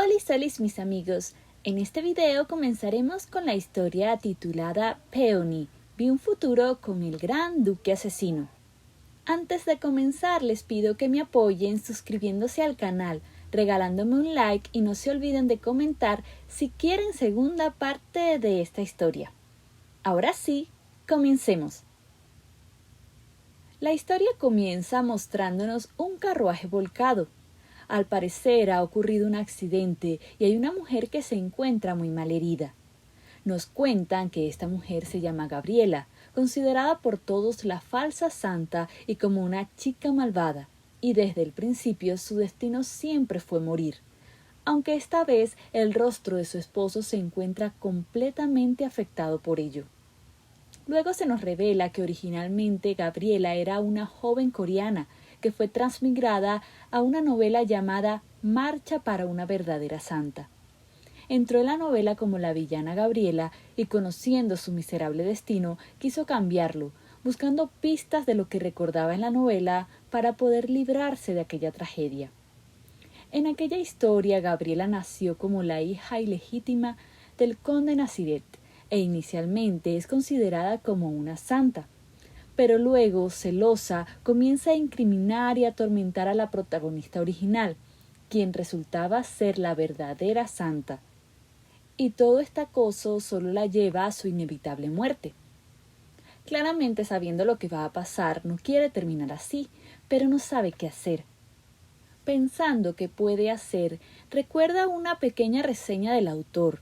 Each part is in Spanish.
Hola, solis mis amigos. En este video comenzaremos con la historia titulada Peony, vi un futuro con el gran duque asesino. Antes de comenzar les pido que me apoyen suscribiéndose al canal, regalándome un like y no se olviden de comentar si quieren segunda parte de esta historia. Ahora sí, comencemos. La historia comienza mostrándonos un carruaje volcado. Al parecer ha ocurrido un accidente y hay una mujer que se encuentra muy mal herida. Nos cuentan que esta mujer se llama Gabriela, considerada por todos la falsa santa y como una chica malvada, y desde el principio su destino siempre fue morir, aunque esta vez el rostro de su esposo se encuentra completamente afectado por ello. Luego se nos revela que originalmente Gabriela era una joven coreana que fue transmigrada a una novela llamada Marcha para una verdadera santa. Entró en la novela como la villana Gabriela y, conociendo su miserable destino, quiso cambiarlo, buscando pistas de lo que recordaba en la novela para poder librarse de aquella tragedia. En aquella historia, Gabriela nació como la hija ilegítima del conde Nasiret e inicialmente es considerada como una santa. Pero luego, celosa, comienza a incriminar y atormentar a la protagonista original, quien resultaba ser la verdadera santa. Y todo este acoso solo la lleva a su inevitable muerte. Claramente, sabiendo lo que va a pasar, no quiere terminar así, pero no sabe qué hacer. Pensando qué puede hacer, recuerda una pequeña reseña del autor,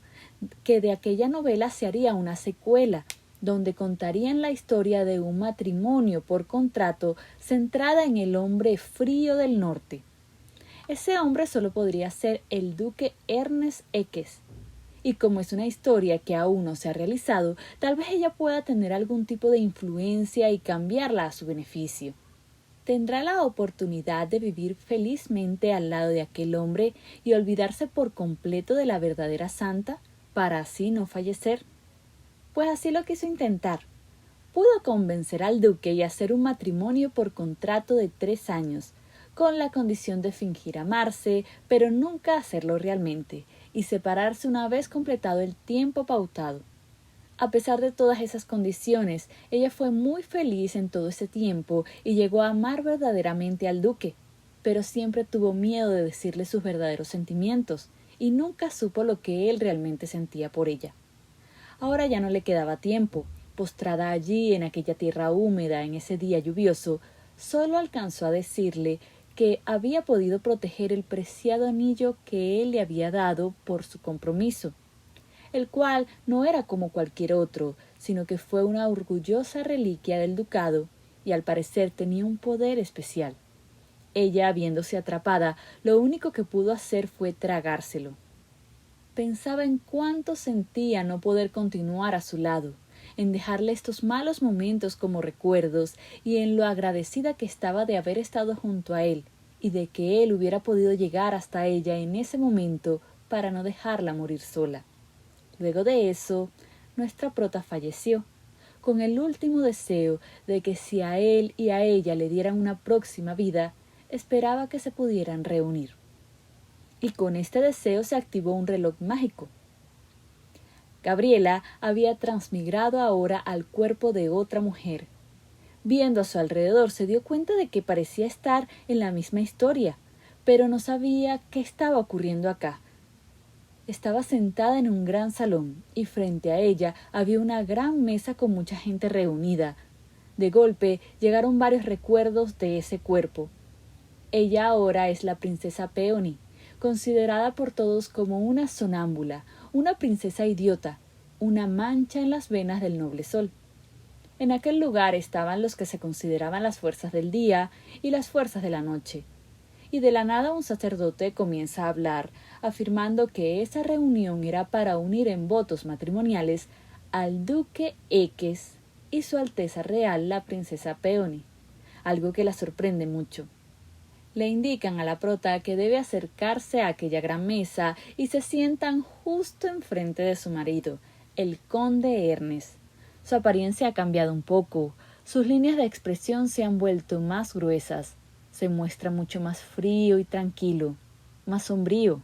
que de aquella novela se haría una secuela, donde contarían la historia de un matrimonio por contrato centrada en el hombre frío del norte. Ese hombre solo podría ser el duque Ernest Eques, y como es una historia que aún no se ha realizado, tal vez ella pueda tener algún tipo de influencia y cambiarla a su beneficio. Tendrá la oportunidad de vivir felizmente al lado de aquel hombre y olvidarse por completo de la verdadera santa, para así no fallecer. Pues así lo quiso intentar. Pudo convencer al duque y hacer un matrimonio por contrato de 3 años, con la condición de fingir amarse, pero nunca hacerlo realmente, y separarse una vez completado el tiempo pautado. A pesar de todas esas condiciones, ella fue muy feliz en todo ese tiempo y llegó a amar verdaderamente al duque, pero siempre tuvo miedo de decirle sus verdaderos sentimientos, y nunca supo lo que él realmente sentía por ella. Ahora ya no le quedaba tiempo. Postrada allí en aquella tierra húmeda en ese día lluvioso, solo alcanzó a decirle que había podido proteger el preciado anillo que él le había dado por su compromiso, el cual no era como cualquier otro, sino que fue una orgullosa reliquia del ducado y al parecer tenía un poder especial. Ella, viéndose atrapada, lo único que pudo hacer fue tragárselo. Pensaba en cuánto sentía no poder continuar a su lado, en dejarle estos malos momentos como recuerdos y en lo agradecida que estaba de haber estado junto a él y de que él hubiera podido llegar hasta ella en ese momento para no dejarla morir sola. Luego de eso, nuestra prota falleció, con el último deseo de que si a él y a ella le dieran una próxima vida, esperaba que se pudieran reunir. Y con este deseo se activó un reloj mágico. Gabriela había transmigrado ahora al cuerpo de otra mujer. Viendo a su alrededor se dio cuenta de que parecía estar en la misma historia, pero no sabía qué estaba ocurriendo acá. Estaba sentada en un gran salón y frente a ella había una gran mesa con mucha gente reunida. De golpe llegaron varios recuerdos de ese cuerpo. Ella ahora es la princesa Peony, considerada por todos como una sonámbula, una princesa idiota, una mancha en las venas del noble sol. En aquel lugar estaban los que se consideraban las fuerzas del día y las fuerzas de la noche. Y de la nada un sacerdote comienza a hablar, afirmando que esa reunión era para unir en votos matrimoniales al duque Eques y su Alteza Real la princesa Peony, algo que la sorprende mucho. Le indican a la prota que debe acercarse a aquella gran mesa y se sientan justo enfrente de su marido, el conde Ernest. Su apariencia ha cambiado un poco, sus líneas de expresión se han vuelto más gruesas, se muestra mucho más frío y tranquilo, más sombrío.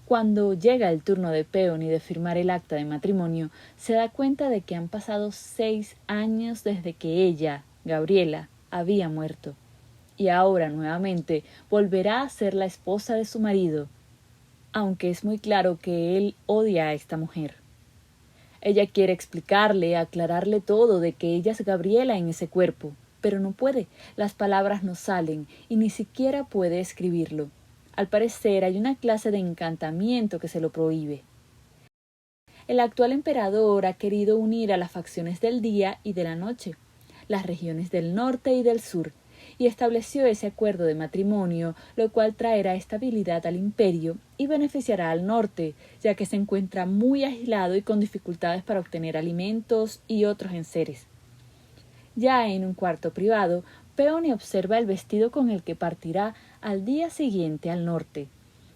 Cuando llega el turno de Peony de firmar el acta de matrimonio, se da cuenta de que han pasado 6 años desde que ella, Gabriela, había muerto, y ahora nuevamente volverá a ser la esposa de su marido, aunque es muy claro que él odia a esta mujer. Ella quiere explicarle, aclararle todo de que ella es Gabriela en ese cuerpo, pero no puede, las palabras no salen y ni siquiera puede escribirlo. Al parecer hay una clase de encantamiento que se lo prohíbe. El actual emperador ha querido unir a las facciones del día y de la noche, las regiones del norte y del sur, y estableció ese acuerdo de matrimonio, lo cual traerá estabilidad al imperio y beneficiará al norte, ya que se encuentra muy aislado y con dificultades para obtener alimentos y otros enseres. Ya en un cuarto privado, Peony observa el vestido con el que partirá al día siguiente al norte,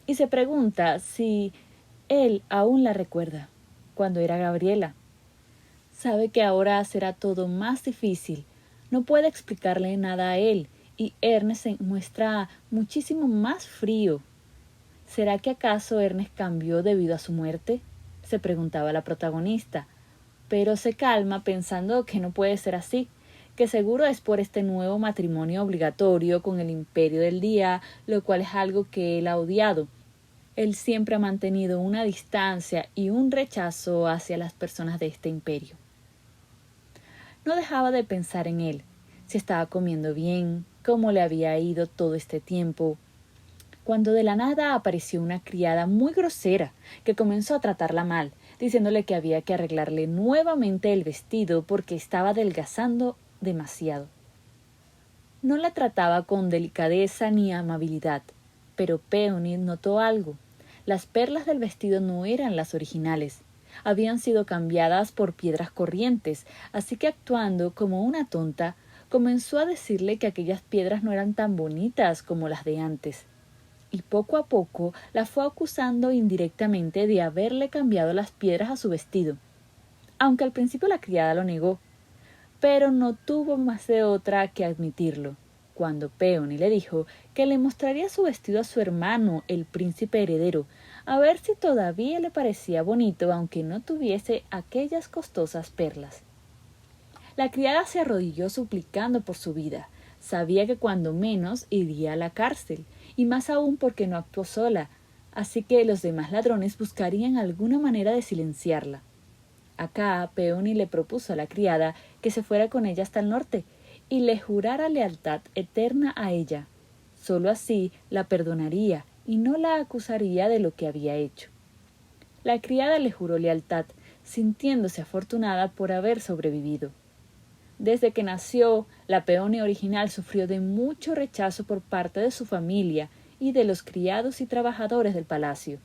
y se pregunta si él aún la recuerda, cuando era Gabriela. Sabe que ahora será todo más difícil. No puede explicarle nada a él, y Ernest se muestra muchísimo más frío. ¿Será que acaso Ernest cambió debido a su muerte?, se preguntaba la protagonista, pero se calma pensando que no puede ser así, que seguro es por este nuevo matrimonio obligatorio con el imperio del día, lo cual es algo que él ha odiado. Él siempre ha mantenido una distancia y un rechazo hacia las personas de este imperio. No dejaba de pensar en él, si estaba comiendo bien, cómo le había ido todo este tiempo, cuando de la nada apareció una criada muy grosera que comenzó a tratarla mal, diciéndole que había que arreglarle nuevamente el vestido porque estaba adelgazando demasiado. No la trataba con delicadeza ni amabilidad, pero Peony notó algo. Las perlas del vestido no eran las originales. Habían sido cambiadas por piedras corrientes, así que actuando como una tonta, comenzó a decirle que aquellas piedras no eran tan bonitas como las de antes. Y poco a poco la fue acusando indirectamente de haberle cambiado las piedras a su vestido, aunque al principio la criada lo negó, pero no tuvo más de otra que admitirlo, cuando Peony le dijo que le mostraría su vestido a su hermano, el príncipe heredero, a ver si todavía le parecía bonito aunque no tuviese aquellas costosas perlas. La criada se arrodilló suplicando por su vida. Sabía que cuando menos iría a la cárcel, y más aún porque no actuó sola, así que los demás ladrones buscarían alguna manera de silenciarla. Acá Peony le propuso a la criada que se fuera con ella hasta el norte y le jurara lealtad eterna a ella. Sólo así la perdonaría y no la acusaría de lo que había hecho. La criada le juró lealtad, sintiéndose afortunada por haber sobrevivido. Desde que nació, la Peony original sufrió de mucho rechazo por parte de su familia y de los criados y trabajadores del palacio.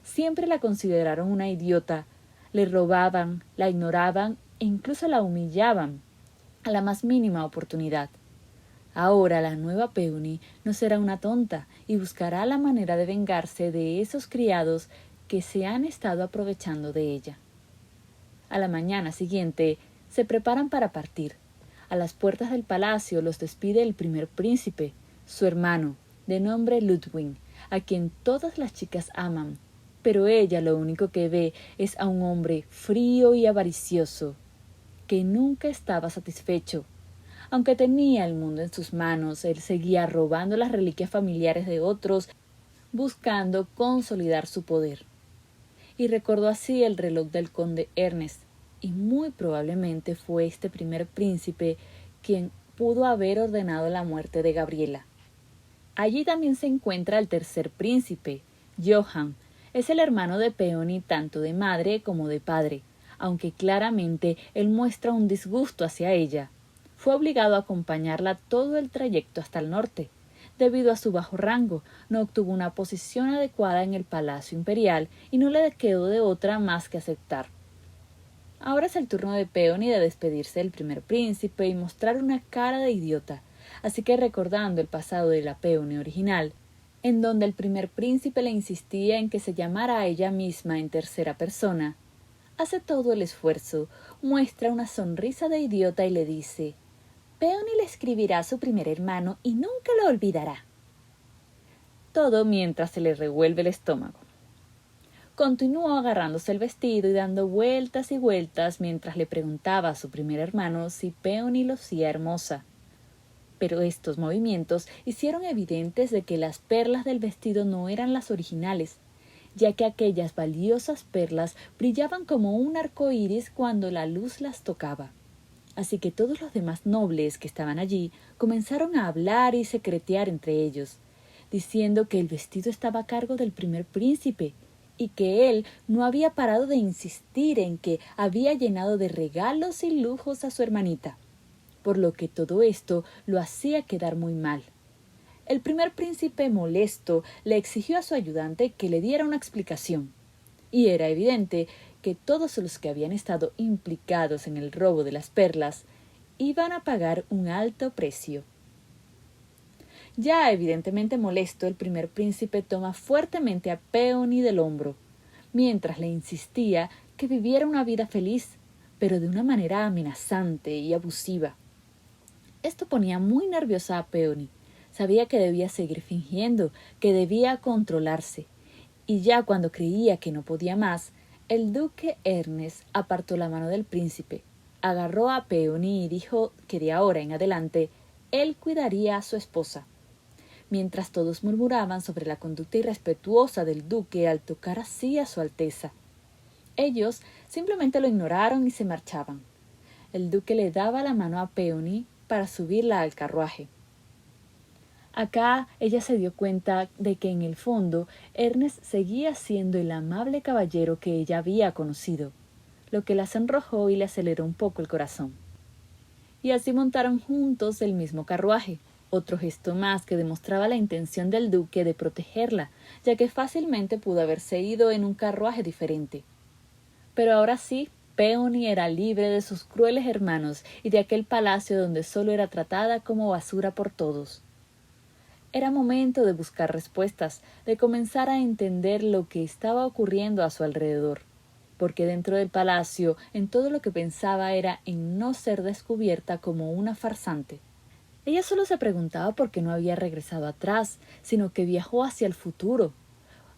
Siempre la consideraron una idiota, le robaban, la ignoraban e incluso la humillaban a la más mínima oportunidad. Ahora la nueva Peony no será una tonta y buscará la manera de vengarse de esos criados que se han estado aprovechando de ella. A la mañana siguiente se preparan para partir. A las puertas del palacio los despide el primer príncipe, su hermano, de nombre Ludwig, a quien todas las chicas aman, pero ella lo único que ve es a un hombre frío y avaricioso, que nunca estaba satisfecho. Aunque tenía el mundo en sus manos, él seguía robando las reliquias familiares de otros, buscando consolidar su poder. Y recordó así el reloj del conde Ernest, y muy probablemente fue este primer príncipe quien pudo haber ordenado la muerte de Gabriela. Allí también se encuentra el tercer príncipe, Johann. Es el hermano de Peony tanto de madre como de padre, aunque claramente él muestra un disgusto hacia ella. Fue obligado a acompañarla todo el trayecto hasta el norte. Debido a su bajo rango, no obtuvo una posición adecuada en el palacio imperial y no le quedó de otra más que aceptar. Ahora es el turno de Peony de despedirse del primer príncipe y mostrar una cara de idiota, así que recordando el pasado de la Peony original, en donde el primer príncipe le insistía en que se llamara a ella misma en tercera persona, hace todo el esfuerzo, muestra una sonrisa de idiota y le dice: Peony le escribirá a su primer hermano y nunca lo olvidará. Todo mientras se le revuelve el estómago. continuó agarrándose el vestido y dando vueltas y vueltas mientras le preguntaba a su primer hermano si Peony lucía hermosa. Pero estos movimientos hicieron evidentes de que las perlas del vestido no eran las originales, ya que aquellas valiosas perlas brillaban como un arco iris cuando la luz las tocaba. Así que todos los demás nobles que estaban allí comenzaron a hablar y secretear entre ellos, diciendo que el vestido estaba a cargo del primer príncipe, y que él no había parado de insistir en que había llenado de regalos y lujos a su hermanita, por lo que todo esto lo hacía quedar muy mal. El primer príncipe, molesto, le exigió a su ayudante que le diera una explicación, y era evidente que todos los que habían estado implicados en el robo de las perlas iban a pagar un alto precio. Ya evidentemente molesto, el primer príncipe toma fuertemente a Peony del hombro, mientras le insistía que viviera una vida feliz, pero de una manera amenazante y abusiva. Esto ponía muy nerviosa a Peony. Sabía que debía seguir fingiendo, que debía controlarse, y ya cuando creía que no podía más, el duque Ernest apartó la mano del príncipe, agarró a Peony y dijo que de ahora en adelante él cuidaría a su esposa. Mientras todos murmuraban sobre la conducta irrespetuosa del duque al tocar así a su Alteza. Ellos simplemente lo ignoraron y se marchaban. El duque le daba la mano a Peony para subirla al carruaje. Acá ella se dio cuenta de que en el fondo Ernest seguía siendo el amable caballero que ella había conocido, lo que la sonrojó y le aceleró un poco el corazón. Y así montaron juntos el mismo carruaje, otro gesto más que demostraba la intención del duque de protegerla, ya que fácilmente pudo haberse ido en un carruaje diferente. Pero ahora sí, Peony era libre de sus crueles hermanos y de aquel palacio donde solo era tratada como basura por todos. Era momento de buscar respuestas, de comenzar a entender lo que estaba ocurriendo a su alrededor, porque dentro del palacio en todo lo que pensaba era en no ser descubierta como una farsante. Ella solo se preguntaba por qué no había regresado atrás, sino que viajó hacia el futuro.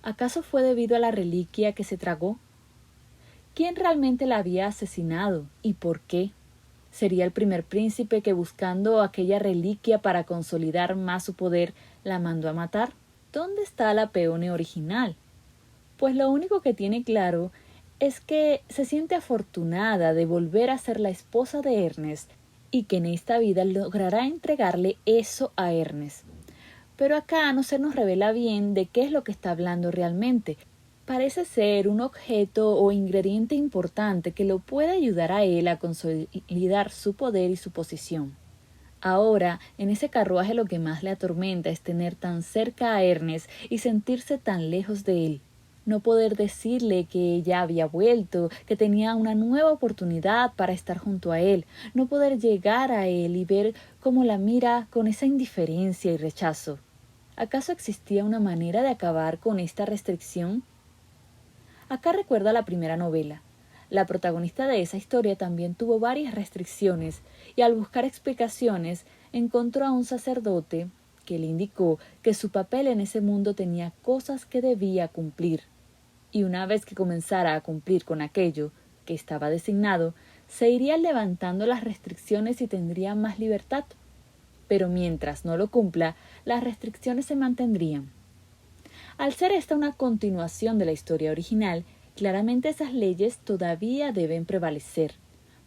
¿Acaso fue debido a la reliquia que se tragó? ¿Quién realmente la había asesinado y por qué? ¿Sería el primer príncipe que, buscando aquella reliquia para consolidar más su poder, la mandó a matar? ¿Dónde está la Peony original? Pues lo único que tiene claro es que se siente afortunada de volver a ser la esposa de Ernest y que en esta vida logrará entregarle eso a Ernest. Pero acá no se nos revela bien de qué es lo que está hablando realmente. Parece ser un objeto o ingrediente importante que lo puede ayudar a él a consolidar su poder y su posición. Ahora, en ese carruaje lo que más le atormenta es tener tan cerca a Ernest y sentirse tan lejos de él. No poder decirle que ya había vuelto, que tenía una nueva oportunidad para estar junto a él, no poder llegar a él y ver cómo la mira con esa indiferencia y rechazo. ¿Acaso existía una manera de acabar con esta restricción? Acá recuerda la primera novela. La protagonista de esa historia también tuvo varias restricciones y al buscar explicaciones encontró a un sacerdote que le indicó que su papel en ese mundo tenía cosas que debía cumplir. Y una vez que comenzara a cumplir con aquello que estaba designado, se irían levantando las restricciones y tendría más libertad. Pero mientras no lo cumpla, las restricciones se mantendrían. Al ser esta una continuación de la historia original, claramente esas leyes todavía deben prevalecer,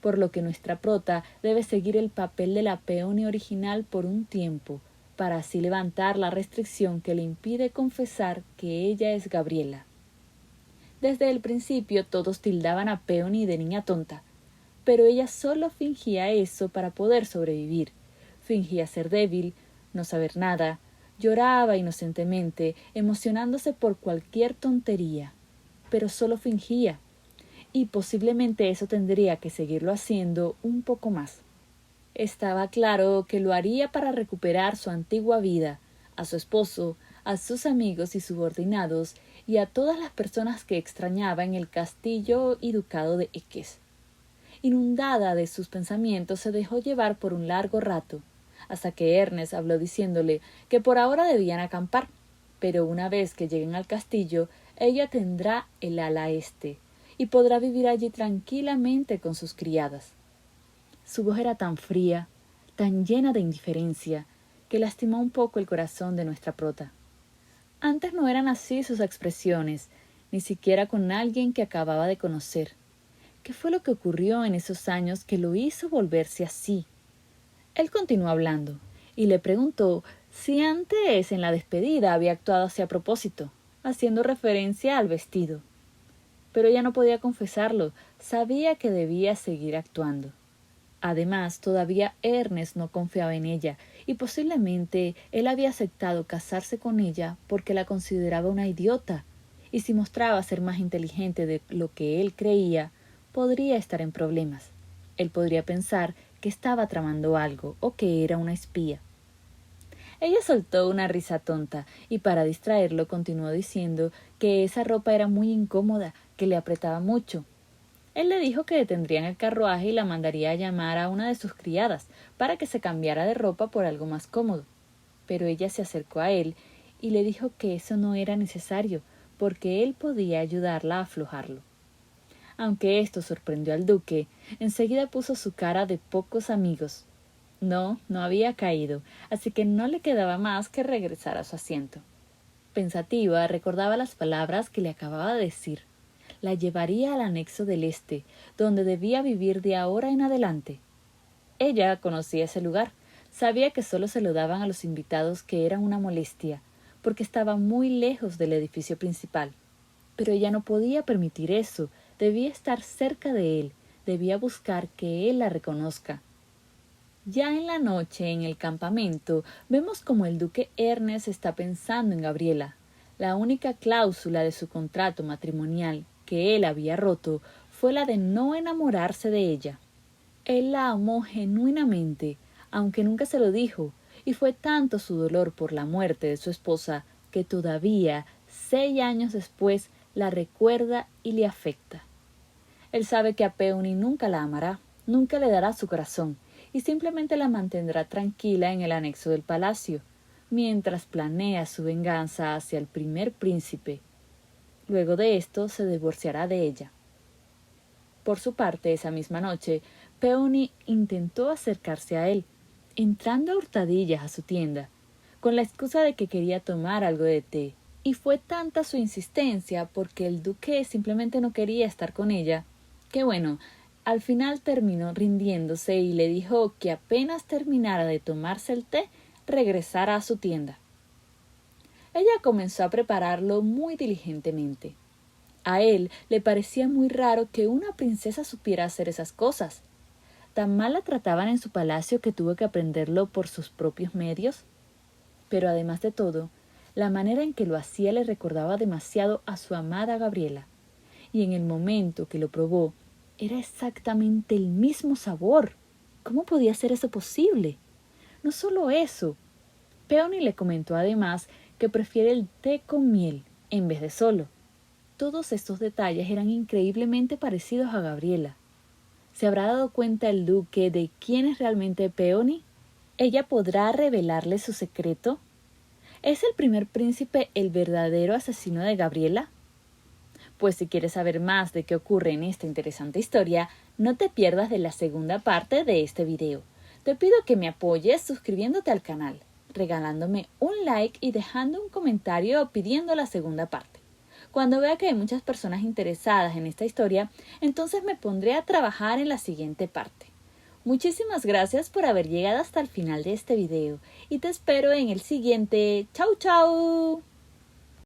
por lo que nuestra prota debe seguir el papel de la Peony original por un tiempo, para así levantar la restricción que le impide confesar que ella es Gabriela. Desde el principio todos tildaban a Peony de niña tonta, pero ella solo fingía eso para poder sobrevivir. Fingía ser débil, no saber nada, lloraba inocentemente, emocionándose por cualquier tontería, pero solo fingía, y posiblemente eso tendría que seguirlo haciendo un poco más. Estaba claro que lo haría para recuperar su antigua vida, a su esposo, a sus amigos y subordinados, y a todas las personas que extrañaba en el castillo y ducado de Eques. Inundada de sus pensamientos, se dejó llevar por un largo rato, hasta que Ernest habló diciéndole que por ahora debían acampar, pero una vez que lleguen al castillo, ella tendrá el ala este y podrá vivir allí tranquilamente con sus criadas. Su voz era tan fría, tan llena de indiferencia, que lastimó un poco el corazón de nuestra prota. Antes no eran así sus expresiones, ni siquiera con alguien que acababa de conocer. ¿Qué fue lo que ocurrió en esos años que lo hizo volverse así? Él continuó hablando, y le preguntó si antes en la despedida había actuado así a propósito, haciendo referencia al vestido. Pero ella no podía confesarlo, sabía que debía seguir actuando. Además, todavía Ernest no confiaba en ella, y posiblemente él había aceptado casarse con ella porque la consideraba una idiota, y si mostraba ser más inteligente de lo que él creía, podría estar en problemas. Él podría pensar que estaba tramando algo o que era una espía. Ella soltó una risa tonta y para distraerlo continuó diciendo que esa ropa era muy incómoda, que le apretaba mucho. Él le dijo que detendría en el carruaje y la mandaría a llamar a una de sus criadas para que se cambiara de ropa por algo más cómodo. Pero ella se acercó a él y le dijo que eso no era necesario, porque él podía ayudarla a aflojarlo. Aunque esto sorprendió al duque, enseguida puso su cara de pocos amigos. No había caído, así que no le quedaba más que regresar a su asiento. Pensativa, recordaba las palabras que le acababa de decir. La llevaría al anexo del Este, donde debía vivir de ahora en adelante. Ella conocía ese lugar, sabía que solo se lo daban a los invitados que eran una molestia, porque estaba muy lejos del edificio principal. Pero ella no podía permitir eso, debía estar cerca de él, debía buscar que él la reconozca. Ya en la noche, en el campamento, vemos como el duque Ernest está pensando en Gabriela. La única cláusula de su contrato matrimonial que él había roto fue la de no enamorarse de ella. Él la amó genuinamente, aunque nunca se lo dijo, y fue tanto su dolor por la muerte de su esposa que todavía, 6 años después, la recuerda y le afecta. Él sabe que a Peony nunca la amará, nunca le dará su corazón, y simplemente la mantendrá tranquila en el anexo del palacio, mientras planea su venganza hacia el primer príncipe. Luego de esto se divorciará de ella. Por su parte, esa misma noche, Peony intentó acercarse a él, entrando a hurtadillas a su tienda, con la excusa de que quería tomar algo de té, y fue tanta su insistencia porque el duque simplemente no quería estar con ella, que bueno, al final terminó rindiéndose y le dijo que apenas terminara de tomarse el té, regresara a su tienda. Ella comenzó a prepararlo muy diligentemente. A él le parecía muy raro que una princesa supiera hacer esas cosas. ¿Tan mal la trataban en su palacio que tuvo que aprenderlo por sus propios medios? Pero además de todo, la manera en que lo hacía le recordaba demasiado a su amada Gabriela, y en el momento que lo probó, era exactamente el mismo sabor. ¿Cómo podía ser eso posible? No solo eso. Peony le comentó además que prefiere el té con miel en vez de solo. Todos estos detalles eran increíblemente parecidos a Gabriela. ¿Se habrá dado cuenta el duque de quién es realmente Peony? ¿Ella podrá revelarle su secreto? ¿Es el primer príncipe el verdadero asesino de Gabriela? Pues si quieres saber más de qué ocurre en esta interesante historia, no te pierdas de la segunda parte de este video. Te pido que me apoyes suscribiéndote al canal, regalándome un like y dejando un comentario pidiendo la segunda parte. Cuando vea que hay muchas personas interesadas en esta historia, entonces me pondré a trabajar en la siguiente parte. Muchísimas gracias por haber llegado hasta el final de este video y te espero en el siguiente. ¡Chau, chau!